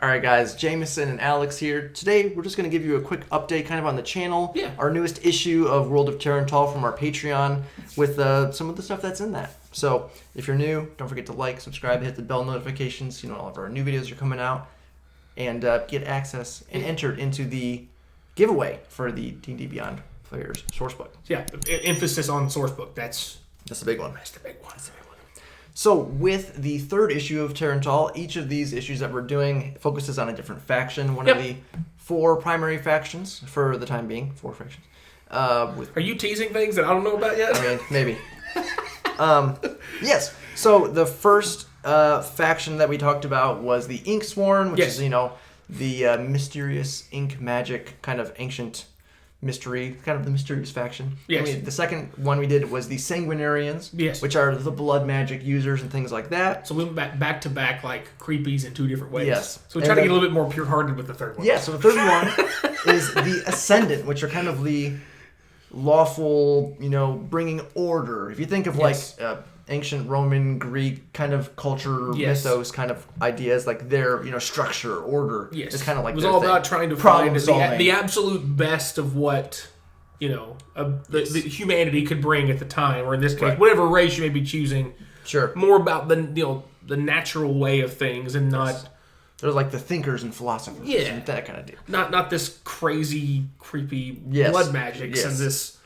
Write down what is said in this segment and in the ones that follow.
Alright guys, Jameson and Alex here. Today we're just going to give you a quick update kind of on the channel. Yeah. Our newest issue of World of Territol from our Patreon with some of the stuff that's in that. So if you're new, don't forget to like, subscribe, hit the bell notifications so you know all of our new videos are coming out. And get access and entered into the giveaway for the D&D Beyond Players Sourcebook. Yeah, emphasis on Sourcebook. That's the big one. That's the big one. So with the third issue of Territol, each of these issues that we're doing focuses on a different faction. One of the 4 primary factions for the time being. 4 factions. Are you teasing things that I don't know about yet? I mean, maybe. Yes. So the first faction that we talked about was the Inksworn, which is, the mysterious ink magic kind of ancient mystery, kind of the mysterious faction. Yes. The second one we did was the Sanguinarians, which are the blood magic users and things like that. So we went back to back like creepies in 2 different ways. Yes. So we tried to get a little bit more pure-hearted with the third one. Yeah, so the third one is the Ascendant, which are kind of the lawful, bringing order. If you think of ancient Roman, Greek kind of culture, mythos kind of ideas, like their, structure, order. Yes. It's kind of like it was all thing. about trying to find the absolute best of what, the humanity could bring at the time, or in this case, whatever race you may be choosing. Sure. More about the natural way of things and not... They're like the thinkers and philosophers. Yeah. That kind of deal. Not this crazy, creepy blood magics and this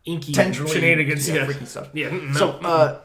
inky shenanigans. Freaking stuff. Yeah. No. So,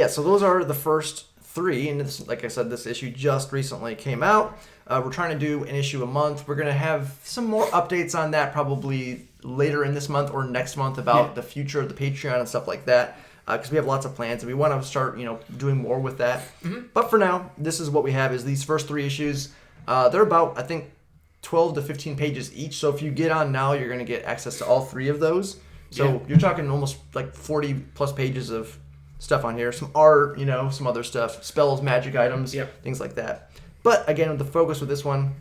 so those are the first 3, and this, like I said, this issue just recently came out. We're trying to do an issue a month. We're going to have some more updates on that probably later in this month or next month about the future of the Patreon and stuff like that, because we have lots of plans and we want to start, doing more with that. Mm-hmm. But for now, this is what we have: is these first 3 issues. They're about, I think, 12 to 15 pages each. So if you get on now, you're going to get access to all 3 of those. So you're talking almost like 40 plus pages of stuff on here, some art, some other stuff, spells, magic items, things like that. But again, the focus with this one,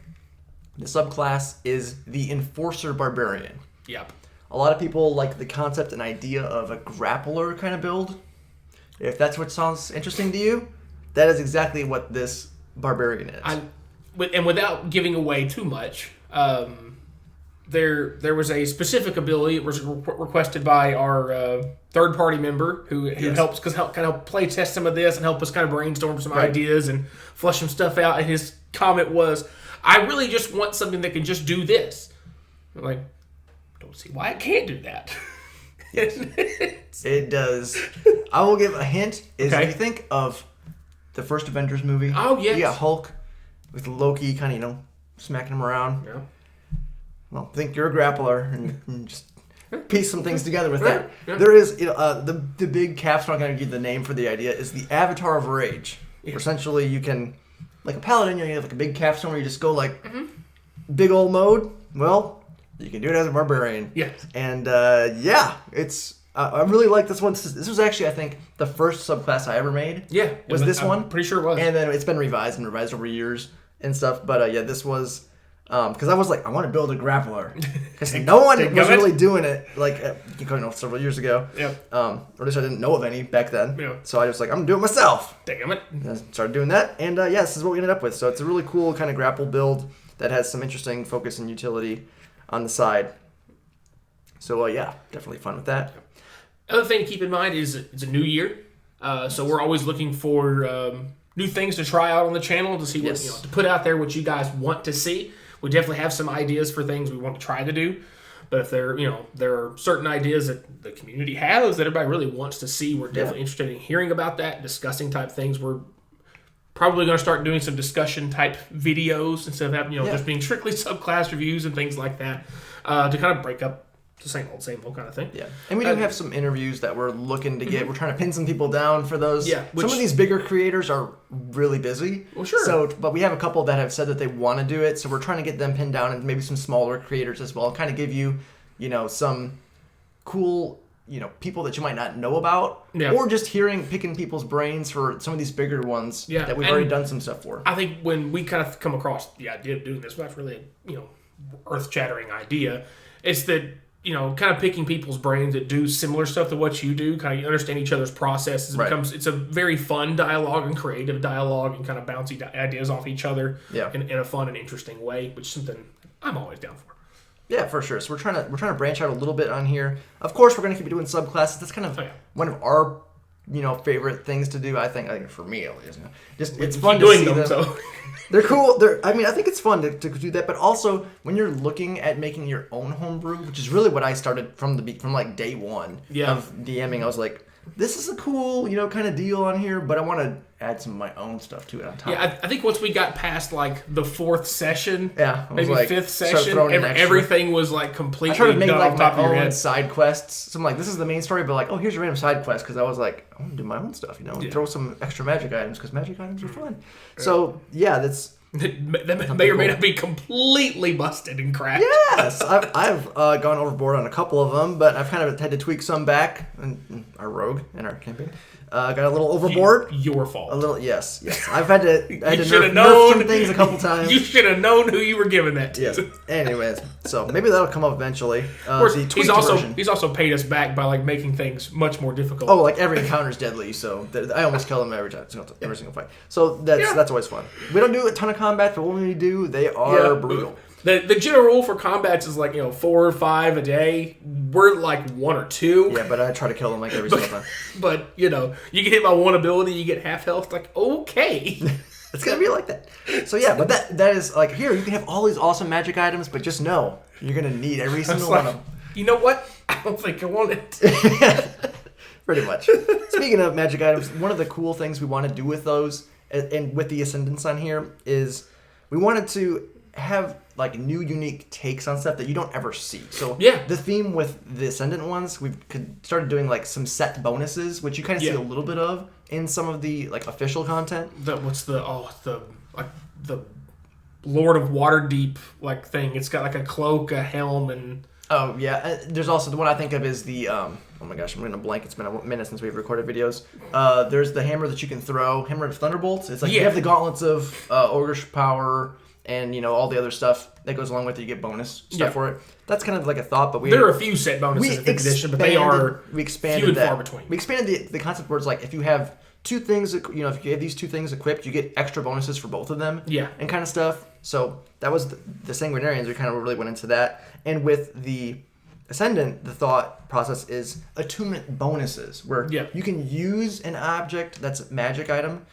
the subclass is the Enforcer Barbarian. Yep. A lot of people like the concept and idea of a Grappler kind of build. If that's what sounds interesting to you, that is exactly what this Barbarian is. And without giving away too much, there was a specific ability. It was requested by our third-party member who helps kind of play test some of this and help us kind of brainstorm some ideas and flush some stuff out. And his comment was, "I really just want something that can just do this." I'm like, don't see why it can't do that. Yes. It does. I will give a hint. If you think of the first Avengers movie, you got Hulk with Loki kind of, smacking him around. Yeah. Well, think you're a grappler and just piece some things together with that. Yeah. There is, the big capstone, I'm going to give the name for the idea, is the Avatar of Rage. Yeah. Essentially, you can, like a paladin, you have like a big capstone where you just go like big old mode. Well, you can do it as a barbarian. Yeah. And it's, I really like this one. This was actually, I think, the first subclass I ever made. Yeah. Was this one? I'm pretty sure it was. And then it's been revised over years and stuff. But this was... Because I was like, I want to build a grappler. Because no one was really doing it, several years ago. Yep. Or at least I didn't know of any back then. Yeah. So I was like, I'm going to do it myself. Damn it. And I started doing that. And this is what we ended up with. So it's a really cool kind of grapple build that has some interesting focus and utility on the side. So definitely fun with that. Other thing to keep in mind is it's a new year. So we're always looking for new things to try out on the channel to see what, to put out there what you guys want to see. We definitely have some ideas for things we want to try to do, but if there are certain ideas that the community has that everybody really wants to see, we're definitely interested in hearing about that, discussing type things. We're probably going to start doing some discussion type videos instead of having, just being strictly subclass reviews and things like that, to kind of break up the same old kind of thing. Yeah. And we do have some interviews that we're looking to get. We're trying to pin some people down for those. Yeah. Some of these bigger creators are really busy. Well, sure. So, but we have a couple that have said that they want to do it. So we're trying to get them pinned down, and maybe some smaller creators as well. Kind of give you, some cool, people that you might not know about. Yeah. Or just picking people's brains for some of these bigger ones that we've already done some stuff for. I think when we kind of come across the idea of doing this, that's really a, earth-shattering idea. It's that kind of picking people's brains that do similar stuff to what you do, kind of understand each other's processes. It's a very fun dialogue and creative dialogue and kind of bouncy ideas off each other in a fun and interesting way, which is something I'm always down for. Yeah, for sure. So we're trying to branch out a little bit on here. Of course, we're going to keep doing subclasses. That's kind of one of our favorite things to do. I think for me at least. It's fun to see them. So. They're cool. I think it's fun to do that. But also when you're looking at making your own homebrew, which is really what I started from like day one of DMing. I was like, this is a cool kind of deal on here, but I want to add some of my own stuff to it on top. Yeah, I think once we got past like the 4th session, maybe like, 5th session, everything was like completely. I tried to make like my own head. side quests. So I'm like, this is the main story, but like, oh, here's your random side quest because I was like, I want to do my own stuff, throw some extra magic items because magic items are fun. So that's. That may or may not be completely busted and cracked. Yes, I've gone overboard on a couple of them, but I've kind of had to tweak some back. And our rogue in our campaign got a little overboard. Your fault. A little, yes. I've had to nerf some things a couple times. You should have known who you were giving that to. Yes. Anyways, so maybe that'll come up eventually. He's also paid us back by like making things much more difficult. Oh, like every encounter is deadly, so I almost kill them every time, every single fight. So that's always fun. We don't do a ton of combat, but when we do, they are brutal. The general rule for combats is like 4 or 5 a day. We're like 1 or 2. Yeah, but I try to kill them like every single time. But you get hit by 1 ability, you get half health. Like okay, it's gonna be like that. So yeah, but that is like here you can have all these awesome magic items, but just know you're gonna need every single one of them. You know what? I don't think I want it. Pretty much. Speaking of magic items, one of the cool things we want to do with those and with the Ascendants on here is we wanted to have like new unique takes on stuff that you don't ever see. So the theme with the Ascendant ones, we've started doing like some set bonuses, which you kind of see a little bit of in some of the like official content. The Lord of Waterdeep like thing. It's got like a cloak, a helm, and there's also the one I think of is the oh my gosh, I'm gonna blank. It's been a minute since we've recorded videos. There's the hammer that you can throw, hammer of thunderbolts. It's like you have the gauntlets of ogreish power. And all the other stuff that goes along with it, you get bonus stuff for it. That's kind of like a thought, but there are a few set bonuses in 5th edition, but they are few and far between. We expanded the concept where it's like if you have 2 things, if you have these 2 things equipped, you get extra bonuses for both of them. Yeah, and kind of stuff. So that was the Sanguinarians. We kind of really went into that, and with the Ascendant, the thought process is attunement bonuses, where you can use an object that's a magic item.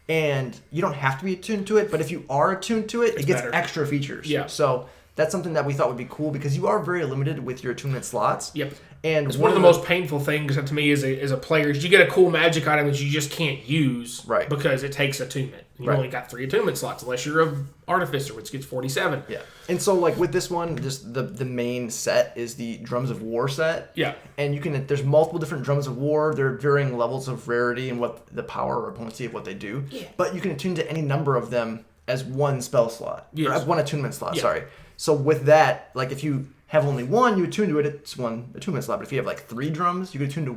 And you don't have to be attuned to it, but if you are attuned to it, it gets extra features. Yeah. So that's something that we thought would be cool because you are very limited with your attunement slots. Yep. And it's one of the most painful things to me as a player is you get a cool magic item that you just can't use because it takes attunement. You only got 3 attunement slots unless you're an artificer, which gets 47. Yeah. And so like with this one, just the main set is the Drums of War set. Yeah. And there's multiple different Drums of War. They're varying levels of rarity and what the power or potency of what they do. Yeah. But you can attune to any number of them as 1 spell slot. Yes. Or as 1 attunement slot, sorry. So with that, like if you have only 1, you attune to it, it's 1 attunement slot. But if you have like 3 drums, you can attune to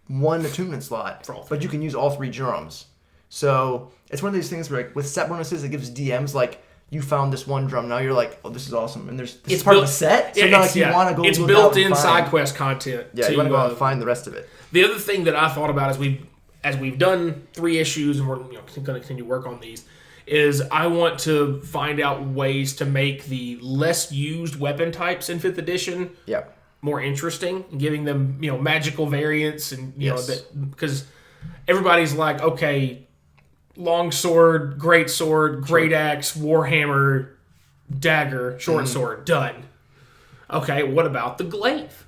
1 attunement slot. But you can use all 3 drums. So it's one of these things where like with set bonuses, it gives DMs like you found this 1 drum. Now you're like, oh, this is awesome. And it's part of the set. So now like you want to go. It's built in side quest content. Yeah, you want to go out and find the rest of it. The other thing that I thought about as we've done 3 issues and we're going to continue to work on these is I want to find out ways to make the less used weapon types in 5th edition more interesting, giving them magical variants and because everybody's like, okay, long sword, great axe, warhammer, dagger, short sword, done. Okay, what about the glaive?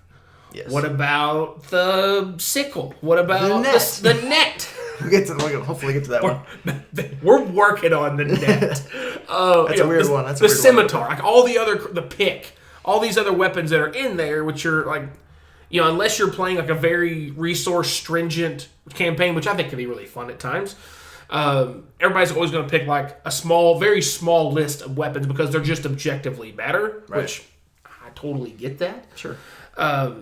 Yes. What about the sickle? What about the net? We'll hopefully get to that one. We're working on the net. That's a weird one. That's the scimitar, like all the pick, all these other weapons that are in there, which are like, unless you're playing like a very resource stringent campaign, which I think can be really fun at times. Everybody's always going to pick like a very small list of weapons because they're just objectively better, which I totally get that. Sure.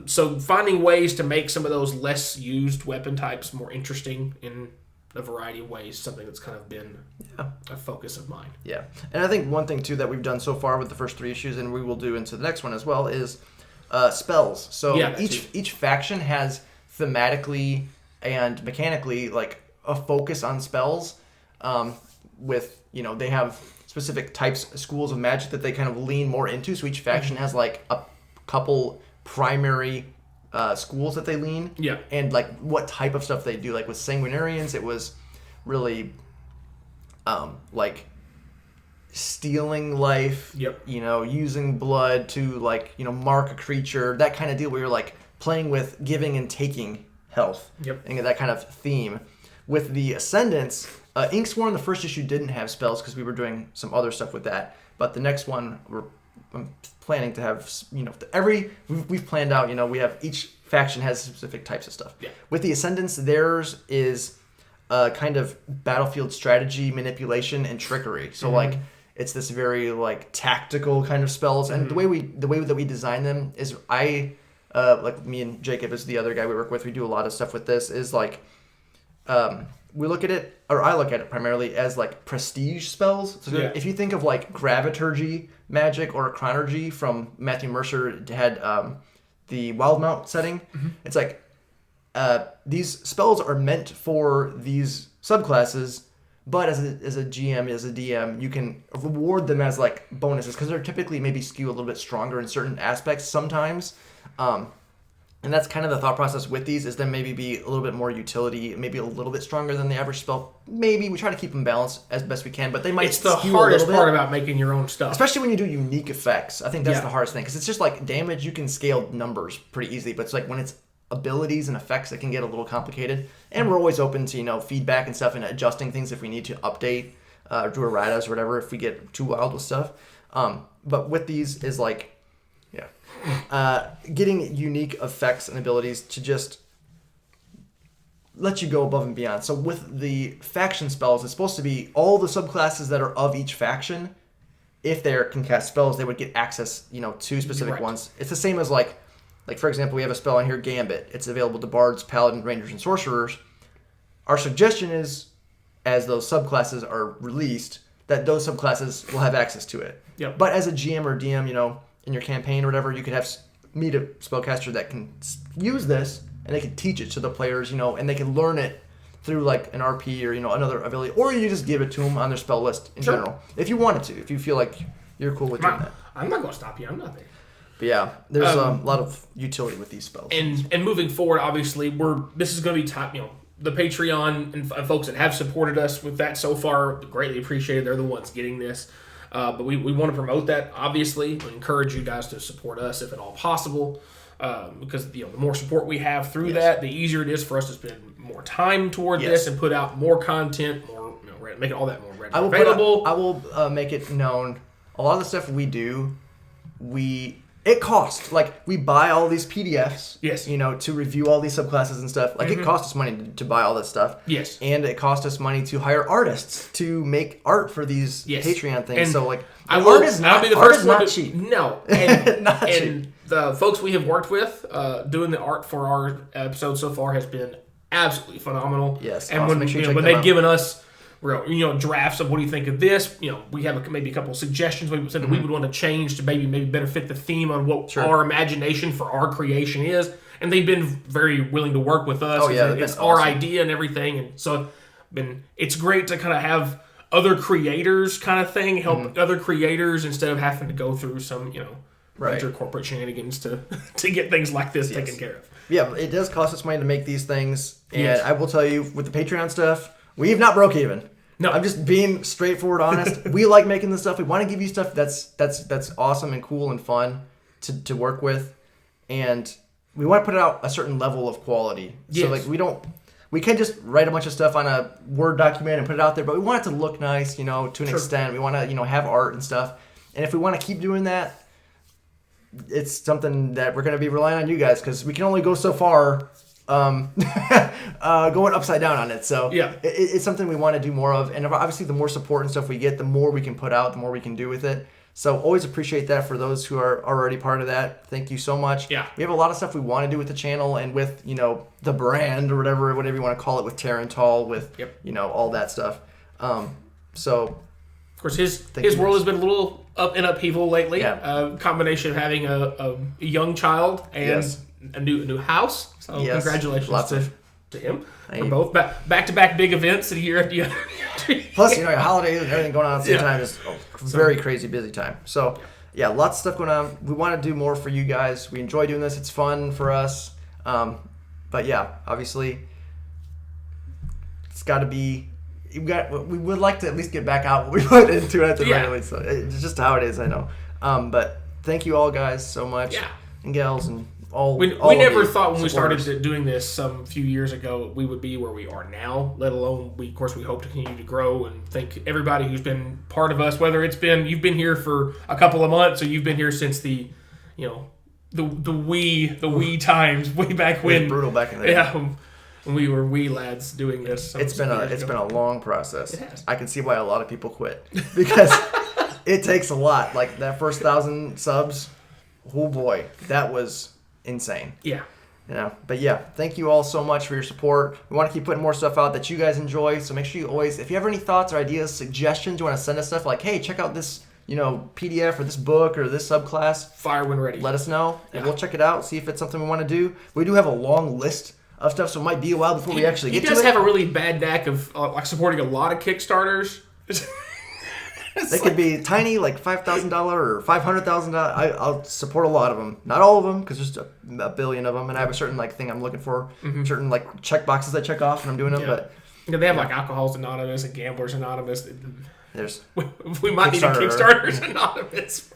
So finding ways to make some of those less used weapon types more interesting in a variety of ways, something that's kind of been a focus of mine. Yeah. And I think one thing too that we've done so far with the first 3 issues and we will do into the next one as well is spells. So Yeah, each faction has thematically and mechanically like a focus on spells. With they have specific schools of magic that they kind of lean more into. So each faction has like a couple primary schools that they lean. Yeah. And like what type of stuff they do. Like with Sanguinarians, it was really like stealing life. Yep. Using blood to like mark a creature. That kind of deal where you're like playing with giving and taking health. Yep. And that kind of theme. With the Ascendants, Inksworn, the first issue didn't have spells because we were doing some other stuff with that. But the next one, I'm planning to have, we've planned out, we have each faction has specific types of stuff. Yeah. With the Ascendants, theirs is kind of battlefield strategy, manipulation, and trickery. So like it's this very like tactical kind of spells, and the way that we design them is like me and Jacob is the other guy we work with. We do a lot of stuff with this. Is like. We look at it, or I look at it primarily as like prestige spells. So if you think of like Graviturgy magic or Chronergy from Matthew Mercer had the Wildmount setting, it's like these spells are meant for these subclasses, but as a GM, as a DM, you can reward them as like bonuses because they're typically maybe skew a little bit stronger in certain aspects sometimes. And that's kind of the thought process with these is then maybe be a little bit more utility, maybe a little bit stronger than the average spell. Maybe we try to keep them balanced as best we can, but they might It's the skew hardest a little part bit. about making your own stuff. Especially when you do unique effects. I think that's the hardest thing because it's just like damage, you can scale numbers pretty easily, but it's like when it's abilities and effects that can get a little complicated. And we're always open to, feedback and stuff and adjusting things if we need to update, do erratas or whatever if we get too wild with stuff. But with these is like... getting unique effects and abilities to just let you go above and beyond. So with the faction spells, it's supposed to be all the subclasses that are of each faction. If they can cast spells, they would get access, to specific ones. It's the same as like for example, we have a spell on here, Gambit. It's available to bards, paladins, rangers, and sorcerers. Our suggestion is, as those subclasses are released, that those subclasses will have access to it. Yep. But as a GM or DM, in your campaign or whatever, you could meet a spellcaster that can use this and they can teach it to the players, and they can learn it through like an RP or another ability, or you just give it to them on their spell list in general if you wanted to, if you feel like you're cool with doing that. I'm not going to stop you. I'm not there. But yeah, there's a lot of utility with these spells. And moving forward, obviously, this is going to be top. The Patreon and folks that have supported us with that so far, greatly appreciated. They're the ones getting this. But we want to promote that, obviously. We encourage you guys to support us if at all possible. Because the more support we have through that, the easier it is for us to spend more time toward this and put out more content, make it all that more readily available. I will make it known. A lot of the stuff we do, it costs. Like, we buy all these PDFs, to review all these subclasses and stuff. Like, it costs us money to buy all this stuff. Yes. And it costs us money to hire artists to make art for these Patreon things. And so, like, art is not cheap. No. And, not cheap. And the folks we have worked with doing the art for our episode so far has been absolutely phenomenal. Yes. And awesome. when they've given us drafts of what do you think of this, we have maybe a couple of suggestions we said that we would want to change to maybe better fit the theme on what our imagination for our creation is, and they've been very willing to work with us. It's our idea and everything, and so it's great to kind of have other creators kind of thing help other creators instead of having to go through some major corporate shenanigans to get things like this taken care of. Yeah, it does cost us money to make these things, and I will tell you with the Patreon stuff, we've not broke even. No, I'm just being straightforward, honest. We like making this stuff. We want to give you stuff that's awesome and cool and fun to work with, and we want to put it out a certain level of quality. Yes. So like we can't just write a bunch of stuff on a Word document and put it out there, but we want it to look nice, to an extent. We want to have art and stuff, and if we want to keep doing that, it's something that we're going to be relying on you guys because we can only go so far. Going upside down on it. So it's something we want to do more of. And obviously the more support and stuff we get, the more we can put out, the more we can do with it. So always appreciate that for those who are already part of that. Thank you so much. Yeah. We have a lot of stuff we want to do with the channel and with, the brand or whatever you want to call it, with Territol, with, all that stuff. So of course his world has been a little up in upheaval lately. Yeah. Combination of having a young child and a new house. So congratulations to him for both back-to-back big events a year after year. Plus, holidays and everything going on at the same time is a very crazy busy time. So, lots of stuff going on. We want to do more for you guys. We enjoy doing this. It's fun for us. But obviously, it's got to be. We would like to at least get back out what we put into it regularly. So it's just how it is, I know. But thank you all guys so much, and gals, and all. We never thought when we started doing this some few years ago we would be where we are now. Let alone we hope to continue to grow, and thank everybody who's been part of us. Whether you've been here for a couple of months or you've been here since the wee times way back when. It was brutal back in the day. Yeah. When we were wee lads doing this. It's been a long process. It has. I can see why a lot of people quit because it takes a lot. Like that first 1,000 subs, oh boy, that was insane. Yeah. But thank you all so much for your support. We want to keep putting more stuff out that you guys enjoy. So make sure you always, if you have any thoughts or ideas, suggestions, you want to send us stuff like, hey, check out this, PDF or this book or this subclass. Fire when ready. Let us know and we'll check it out. See if it's something we want to do. We do have a long list of stuff, so it might be a while before we actually get to it. He does have a really bad knack of supporting a lot of Kickstarters. They could be tiny, like $5,000 or $500,000. I'll support a lot of them. Not all of them, because there's a billion of them, and I have a certain thing I'm looking for, certain check boxes I check off when I'm doing them. But they have Alcoholics Anonymous and Gamblers Anonymous. We might need a Kickstarters Anonymous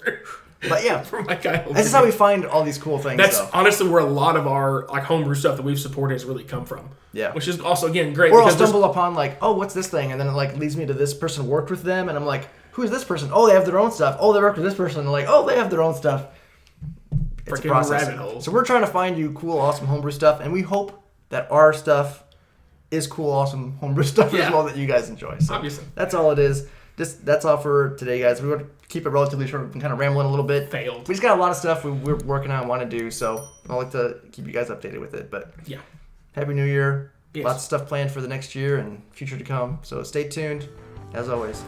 for my guy. This is how we find all these cool things. That's honestly where a lot of our homebrew stuff that we've supported has really come from. Yeah, which is also again great. Or I'll stumble upon what's this thing, and then it leads me to this person worked with them, and I'm like, who's this person? Oh, they have their own stuff. Oh, they work with this person. And they have their own stuff. It's a process. Rabbit hole. So we're trying to find you cool, awesome homebrew stuff, and we hope that our stuff is cool, awesome homebrew stuff as well that you guys enjoy. So obviously, that's all it is. That's all for today, guys. We want to keep it relatively short. We've been kind of rambling a little bit. Failed. We just got a lot of stuff we're working on, want to do. So I'd like to keep you guys updated with it. But Happy New Year. Yes. Lots of stuff planned for the next year and future to come. So stay tuned. As always,